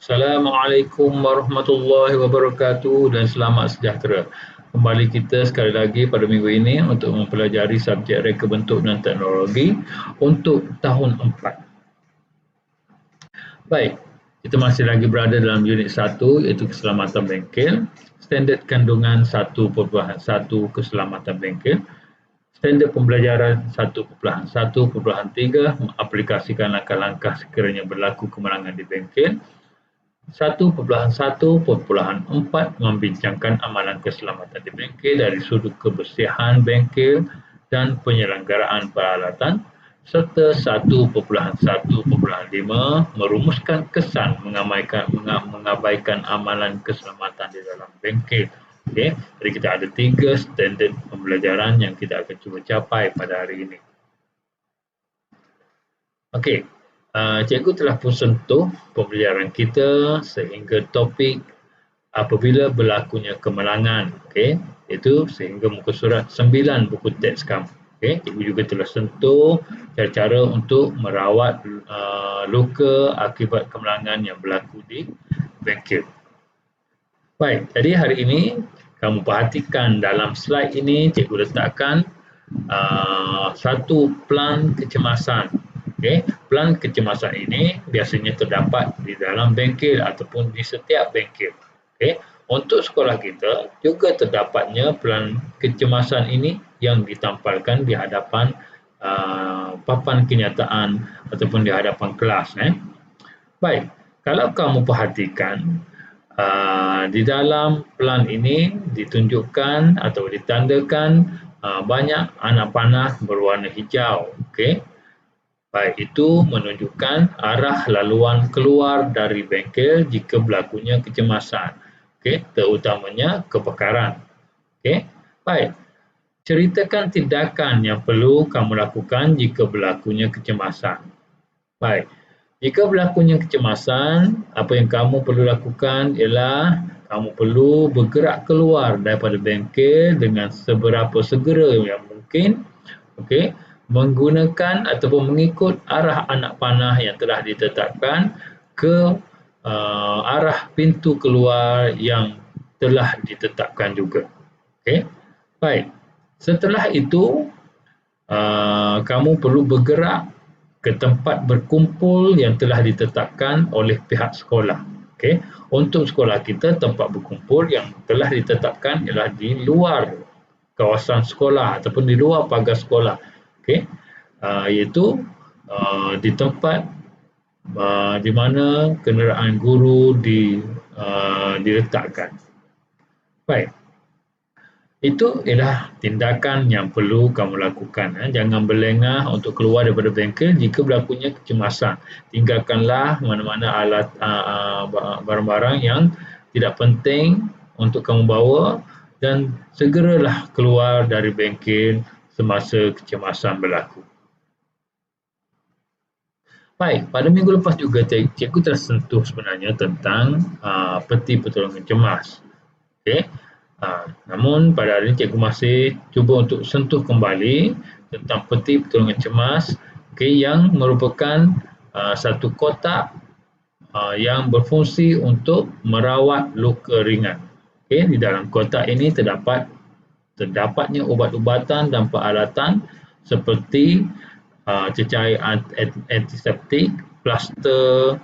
Assalamualaikum warahmatullahi wabarakatuh dan selamat sejahtera. Kembali kita sekali lagi pada minggu ini untuk mempelajari subjek reka bentuk dan teknologi untuk tahun 4. Baik, kita masih lagi berada dalam unit 1 iaitu keselamatan bengkel. Standard kandungan 1.1 keselamatan bengkel. Standard pembelajaran 1.1.3 mengaplikasikan langkah-langkah sekiranya berlaku kemalangan di bengkel. 1.1.4 membincangkan amalan keselamatan di bengkel dari sudut kebersihan bengkel dan penyelenggaraan peralatan, serta 1.1.5 merumuskan kesan mengabaikan amalan keselamatan di dalam bengkel. Okey, jadi kita ada 3 standard pembelajaran yang kita akan cuba capai pada hari ini. Okey, cikgu telah pun sentuh pembelajaran kita sehingga topik apabila berlakunya kemalangan, okey, iaitu sehingga muka surat 9 buku teks kamu. Okey, cikgu juga telah sentuh cara-cara untuk merawat luka akibat kemalangan yang berlaku di bengkel. Baik, jadi hari ini kamu perhatikan dalam slide ini cikgu letakkan satu plan kecemasan. Okay. Plan kecemasan ini biasanya terdapat di dalam bengkel ataupun di setiap bengkel. Okay. Untuk sekolah kita juga terdapatnya plan kecemasan ini yang ditampalkan di hadapan papan kenyataan ataupun di hadapan kelas. Baik, kalau kamu perhatikan di dalam plan ini ditunjukkan atau ditandakan banyak anak panah berwarna hijau. Okay. Baik, itu menunjukkan arah laluan keluar dari bengkel jika berlakunya kecemasan. Okey, terutamanya kebakaran. Okey, baik. Ceritakan tindakan yang perlu kamu lakukan jika berlakunya kecemasan. Baik, jika berlakunya kecemasan, apa yang kamu perlu lakukan ialah kamu perlu bergerak keluar daripada bengkel dengan seberapa segera yang mungkin. Okey, menggunakan ataupun mengikut arah anak panah yang telah ditetapkan ke arah pintu keluar yang telah ditetapkan juga. Okey, baik. Setelah itu, kamu perlu bergerak ke tempat berkumpul yang telah ditetapkan oleh pihak sekolah. Okey, untuk sekolah kita tempat berkumpul yang telah ditetapkan ialah di luar kawasan sekolah ataupun di luar pagar sekolah. Okey, iaitu di tempat di mana kenderaan guru diletakkan. Baik, itu ialah tindakan yang perlu kamu lakukan. Jangan berlengah untuk keluar daripada bengkel jika berlakunya kecemasan. Tinggalkanlah mana-mana alat barang-barang yang tidak penting untuk kamu bawa dan segeralah keluar dari bengkel semasa kecemasan berlaku. Baik, pada minggu lepas juga cikgu telah sentuh sebenarnya tentang peti pertolongan cemas. Okey. Namun pada hari ini cikgu masih cuba untuk sentuh kembali tentang peti pertolongan cemas, okey, yang merupakan satu kotak yang berfungsi untuk merawat luka ringan. Okey, di dalam kotak ini terdapatnya ubat-ubatan dan peralatan seperti cecair antiseptik, plaster,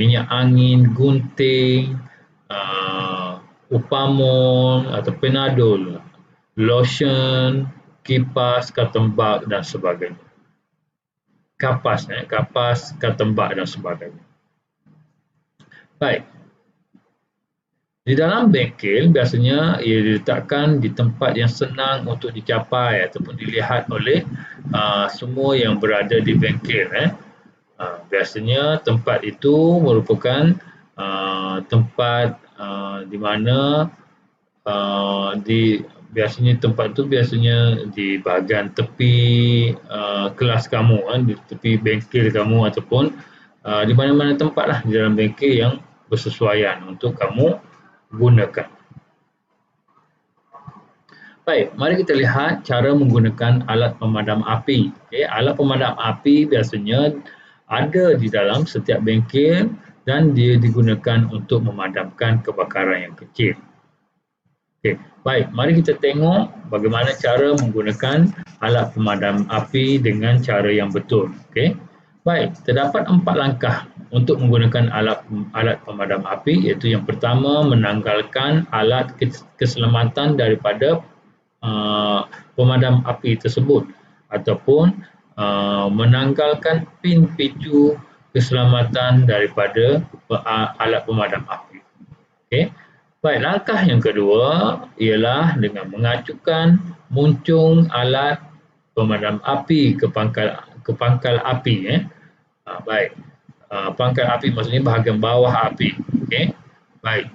minyak angin, gunting, upamol atau penadol, lotion, kipas, katembak dan sebagainya. Kapas, katembak dan sebagainya. Baik. Di dalam bengkel biasanya ia diletakkan di tempat yang senang untuk dicapai ataupun dilihat oleh semua yang berada di bengkel. Biasanya tempat itu merupakan tempat di mana biasanya tempat itu biasanya di bahagian tepi kelas kamu, di tepi bengkel kamu ataupun di mana-mana tempatlah di dalam bengkel yang bersesuaian untuk kamu gunakan. Baik, mari kita lihat cara menggunakan alat pemadam api. Alat pemadam api biasanya ada di dalam setiap bengkel dan dia digunakan untuk memadamkan kebakaran yang kecil. Okey, baik, mari kita tengok bagaimana cara menggunakan alat pemadam api dengan cara yang betul. Okey. Baik, terdapat 4 langkah untuk menggunakan alat pemadam api, iaitu yang pertama, menanggalkan alat keselamatan daripada pemadam api tersebut ataupun menanggalkan pin picu keselamatan daripada alat pemadam api. Okey. Baik, langkah yang kedua ialah dengan mengacukan muncung alat pemadam api ke pangkal api. Baik, pangkal api maksudnya bahagian bawah api. Okey. Baik,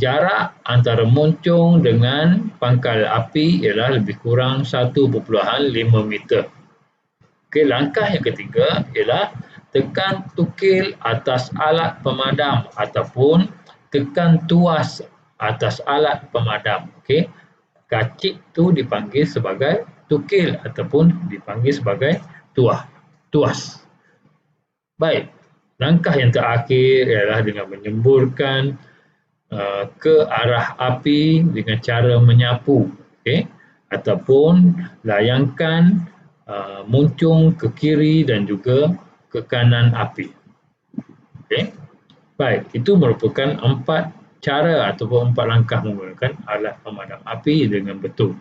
jarak antara muncung dengan pangkal api ialah lebih kurang 1.5 meter. Okey, langkah yang ketiga ialah tekan tukil atas alat pemadam ataupun tekan tuas atas alat pemadam. Okey. Kacik tu dipanggil sebagai tukil ataupun dipanggil sebagai tuas. Baik. Langkah yang terakhir ialah dengan menyemburkan ke arah api dengan cara menyapu. Okey. Ataupun layangkan muncung ke kiri dan juga ke kanan api. Okey. Baik, itu merupakan 4 cara ataupun 4 langkah menggunakan alat pemadam api dengan betul.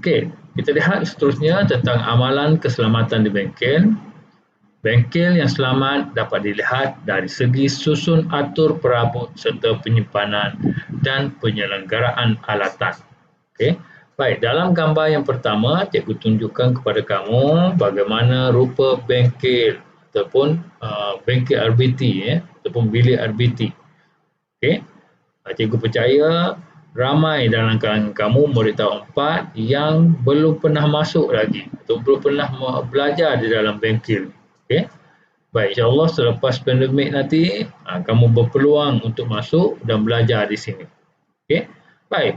Okey, kita lihat seterusnya tentang amalan keselamatan di bengkel. Bengkel yang selamat dapat dilihat dari segi susun atur perabot serta penyimpanan dan penyelenggaraan alatan. Okey. Baik, dalam gambar yang pertama, cikgu tunjukkan kepada kamu bagaimana rupa bengkel ataupun bengkel RBT ataupun bilik RBT. Okey. Cikgu percaya ramai dalam kalangan kamu murid tahun 4 yang belum pernah masuk lagi atau belum pernah belajar di dalam bengkel. Okey. Baik, insya-Allah selepas pandemik nanti kamu berpeluang untuk masuk dan belajar di sini. Okey. Baik.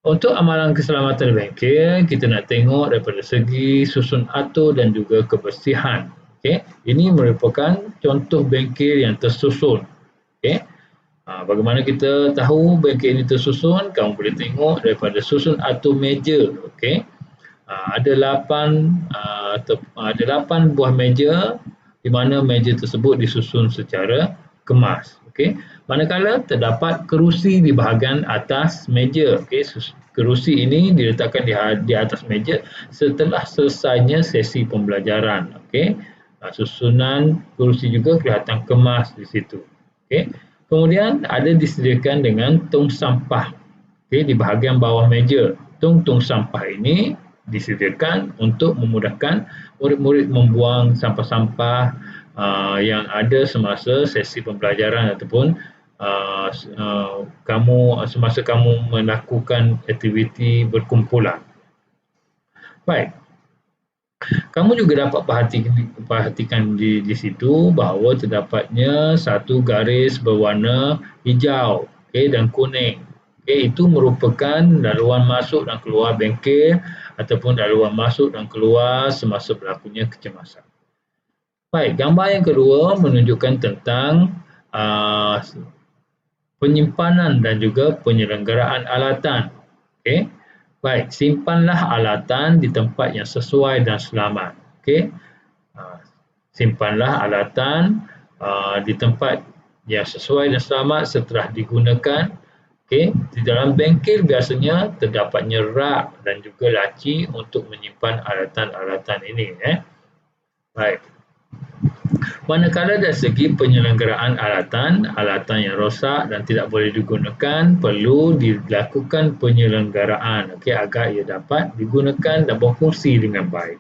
Untuk amalan keselamatan di bengkel, kita nak tengok daripada segi susun atur dan juga kebersihan. Okay. Ini merupakan contoh bengkel yang tersusun. Okay. Bagaimana kita tahu bengkel ini tersusun? Kamu boleh tengok daripada susun atur meja. Okay. Ada 8 buah meja di mana meja tersebut disusun secara kemas. Okay. Manakala terdapat kerusi di bahagian atas meja. Okay. Kerusi ini diletakkan di atas meja setelah selesainya sesi pembelajaran. Okay. Susunan kerusi juga kelihatan kemas di situ. Okay. Kemudian ada disediakan dengan tong sampah di bahagian bawah meja. Tong sampah ini disediakan untuk memudahkan murid-murid membuang sampah-sampah yang ada semasa sesi pembelajaran ataupun semasa kamu melakukan aktiviti berkumpulan. Baik. Kamu juga dapat perhatikan di situ bahawa terdapatnya satu garis berwarna hijau dan kuning. Itu merupakan laluan masuk dan keluar bengkel ataupun laluan masuk dan keluar semasa berlakunya kecemasan. Baik, gambar yang kedua menunjukkan tentang penyimpanan dan juga penyelenggaraan alatan. Baik, simpanlah alatan di tempat yang sesuai dan selamat. Simpanlah alatan di tempat yang sesuai dan selamat setelah digunakan. Di dalam bengkel biasanya terdapatnya rak dan juga laci untuk menyimpan alatan-alatan ini. Baik. Manakala dari segi penyelenggaraan alatan yang rosak dan tidak boleh digunakan, perlu dilakukan penyelenggaraan agar ia dapat digunakan dan berfungsi dengan baik.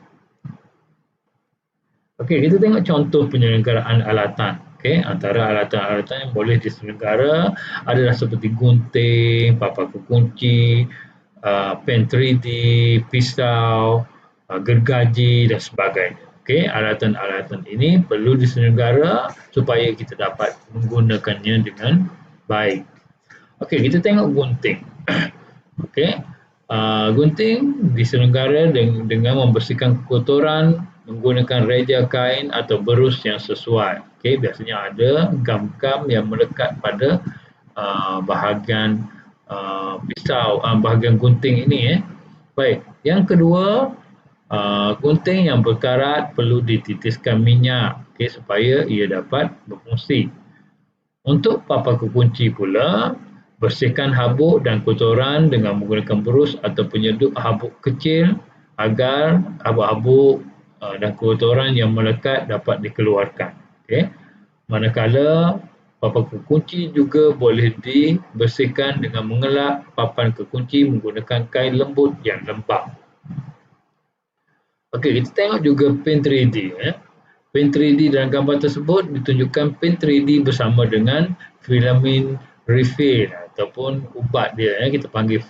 Kita tengok contoh penyelenggaraan alatan. Antara alatan-alatan yang boleh diselenggara adalah seperti gunting, papan kunci, pen 3D, pisau, gergaji dan sebagainya. Alatan-alatan ini perlu diselenggara supaya kita dapat menggunakannya dengan baik. Kita tengok gunting. Gunting diselenggara dengan membersihkan kotoran menggunakan reja kain atau berus yang sesuai. Okey, biasanya ada gam-gam yang melekat pada bahagian bahagian gunting ini. Baik, yang kedua, gunting yang berkarat perlu dititiskan minyak, supaya ia dapat berfungsi. Untuk papan kekunci pula, bersihkan habuk dan kotoran dengan menggunakan berus atau penyedut habuk kecil agar habuk-habuk dan kotoran yang melekat dapat dikeluarkan. Manakala papan kekunci juga boleh dibersihkan dengan mengelap papan kekunci menggunakan kain lembut yang lembap. Okey, kita tengok juga pin 3D. Pin 3D dalam gambar tersebut ditunjukkan pin 3D bersama dengan filamen refill ataupun ubat dia. Kita panggil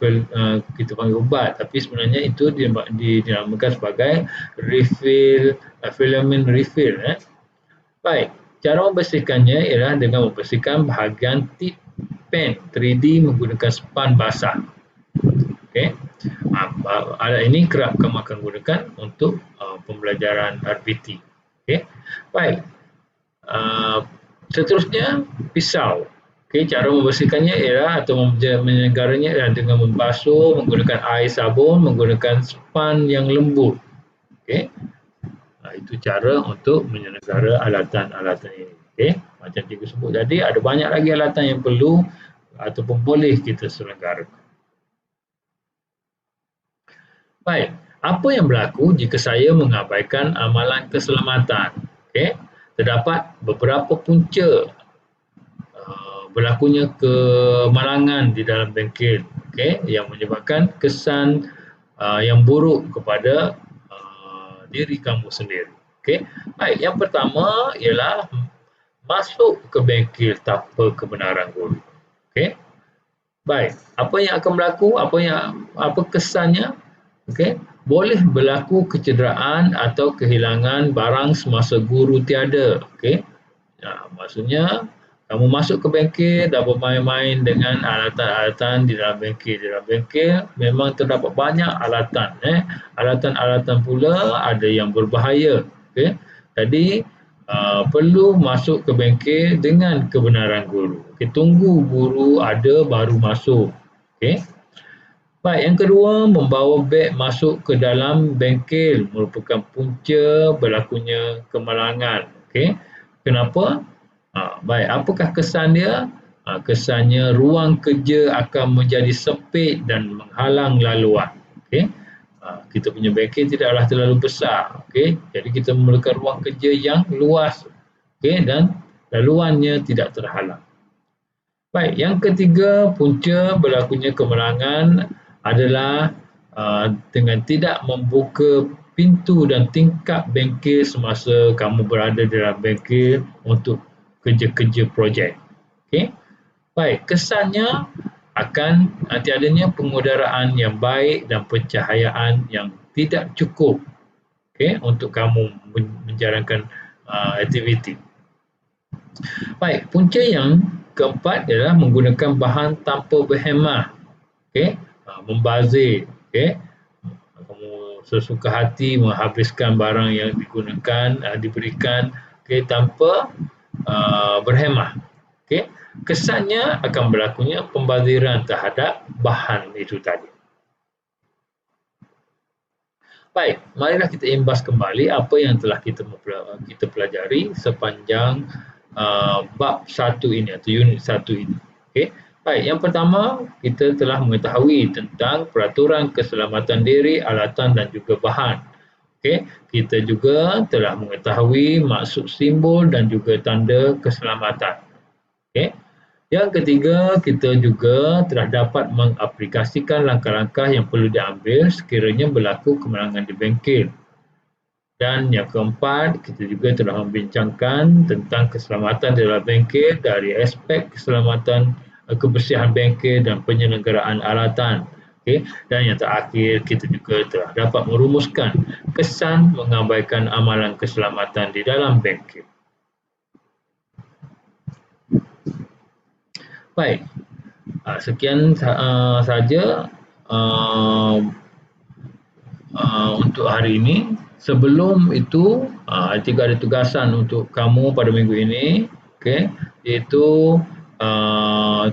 ubat, tapi sebenarnya itu dinamakan sebagai refill, filamen refill. Baik, cara membersihkannya ialah dengan membersihkan bahagian tip pen 3D menggunakan span basah. Okey. Alat ini kerap kamu akan gunakan untuk pembelajaran RBT. Okey. Baik. Seterusnya pisau. Okey, cara membersihkannya ialah atau menyegaranya ialah dengan membasuh menggunakan air sabun menggunakan span yang lembut. Okey. Itu cara untuk menyelengara alatan-alatan ini. Okey, macam cikgu sebut tadi, ada banyak lagi alatan yang perlu ataupun boleh kita selenggarakan. Baik, apa yang berlaku jika saya mengabaikan amalan keselamatan? Okey, terdapat beberapa punca berlakunya kemalangan di dalam bengkel, okey, yang menyebabkan kesan yang buruk kepada diri kamu sendiri. Okey. Baik, yang pertama ialah masuk ke bengkel tanpa kebenaran guru. Okey. Baik, apa yang akan berlaku? Apa kesannya? Okey. Boleh berlaku kecederaan atau kehilangan barang semasa guru tiada. Okey. Maksudnya kamu masuk ke bengkel dan bermain-main dengan alatan-alatan di dalam bengkel. Di dalam bengkel memang terdapat banyak alatan. Alatan-alatan pula ada yang berbahaya. Okay. Jadi perlu masuk ke bengkel dengan kebenaran guru. Okay. Tunggu guru ada baru masuk. Okay. Baik, yang kedua, membawa beg masuk ke dalam bengkel merupakan punca berlakunya kemalangan. Okay. Kenapa? Baik, apakah kesan dia? Kesannya ruang kerja akan menjadi sempit dan menghalang laluan. Okay. Kita punya bengkel tidaklah terlalu besar. Okay. Jadi kita memerlukan ruang kerja yang luas, okay, dan laluannya tidak terhalang. Baik, yang ketiga, punca berlakunya kemalangan adalah dengan tidak membuka pintu dan tingkap bengkel semasa kamu berada dalam bengkel untuk kerja-kerja projek. Okey. Baik, kesannya akan tiadanya pengudaraan yang baik dan pencahayaan yang tidak cukup, okey, untuk kamu menjalankan aktiviti. Baik, punca yang keempat adalah menggunakan bahan tanpa berhemah. Okey, membazir, okey. Kamu sesuka hati menghabiskan barang yang diberikan, okey, tanpa berhemah. Okay. Kesannya akan berlakunya pembaziran terhadap bahan itu tadi. Baik, marilah kita imbas kembali apa yang telah kita pelajari sepanjang bab 1 ini atau unit 1 ini. Okay. Baik, yang pertama kita telah mengetahui tentang peraturan keselamatan diri, alatan dan juga bahan. Okay. Kita juga telah mengetahui maksud simbol dan juga tanda keselamatan. Okay. Yang ketiga, kita juga telah dapat mengaplikasikan langkah-langkah yang perlu diambil sekiranya berlaku kemalangan di bengkel. Dan yang keempat, kita juga telah membincangkan tentang keselamatan dalam bengkel dari aspek keselamatan, kebersihan bengkel dan penyelenggaraan alatan. Okay. Dan yang terakhir, kita juga telah dapat merumuskan kesan mengabaikan amalan keselamatan di dalam bengkel. Baik, sekian saja untuk hari ini. sebelum itu cikgu ada tugasan untuk kamu pada minggu ini, okey, iaitu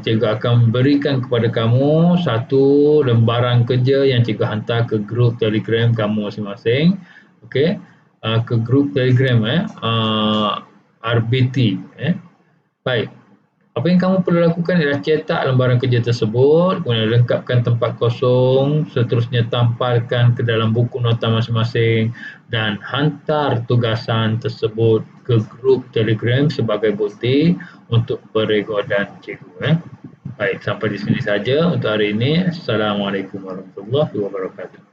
cikgu akan berikan kepada kamu satu lembaran kerja yang cikgu hantar ke grup Telegram kamu masing-masing, okey, ke grup Telegram RBT. Baik. Apa yang kamu perlu lakukan ialah cetak lembaran kerja tersebut, kemudian lengkapkan tempat kosong, seterusnya tampalkan ke dalam buku nota masing-masing dan hantar tugasan tersebut ke grup Telegram sebagai bukti untuk perekodan cikgu. Baik, sampai di sini saja untuk hari ini. Assalamualaikum warahmatullahi wabarakatuh.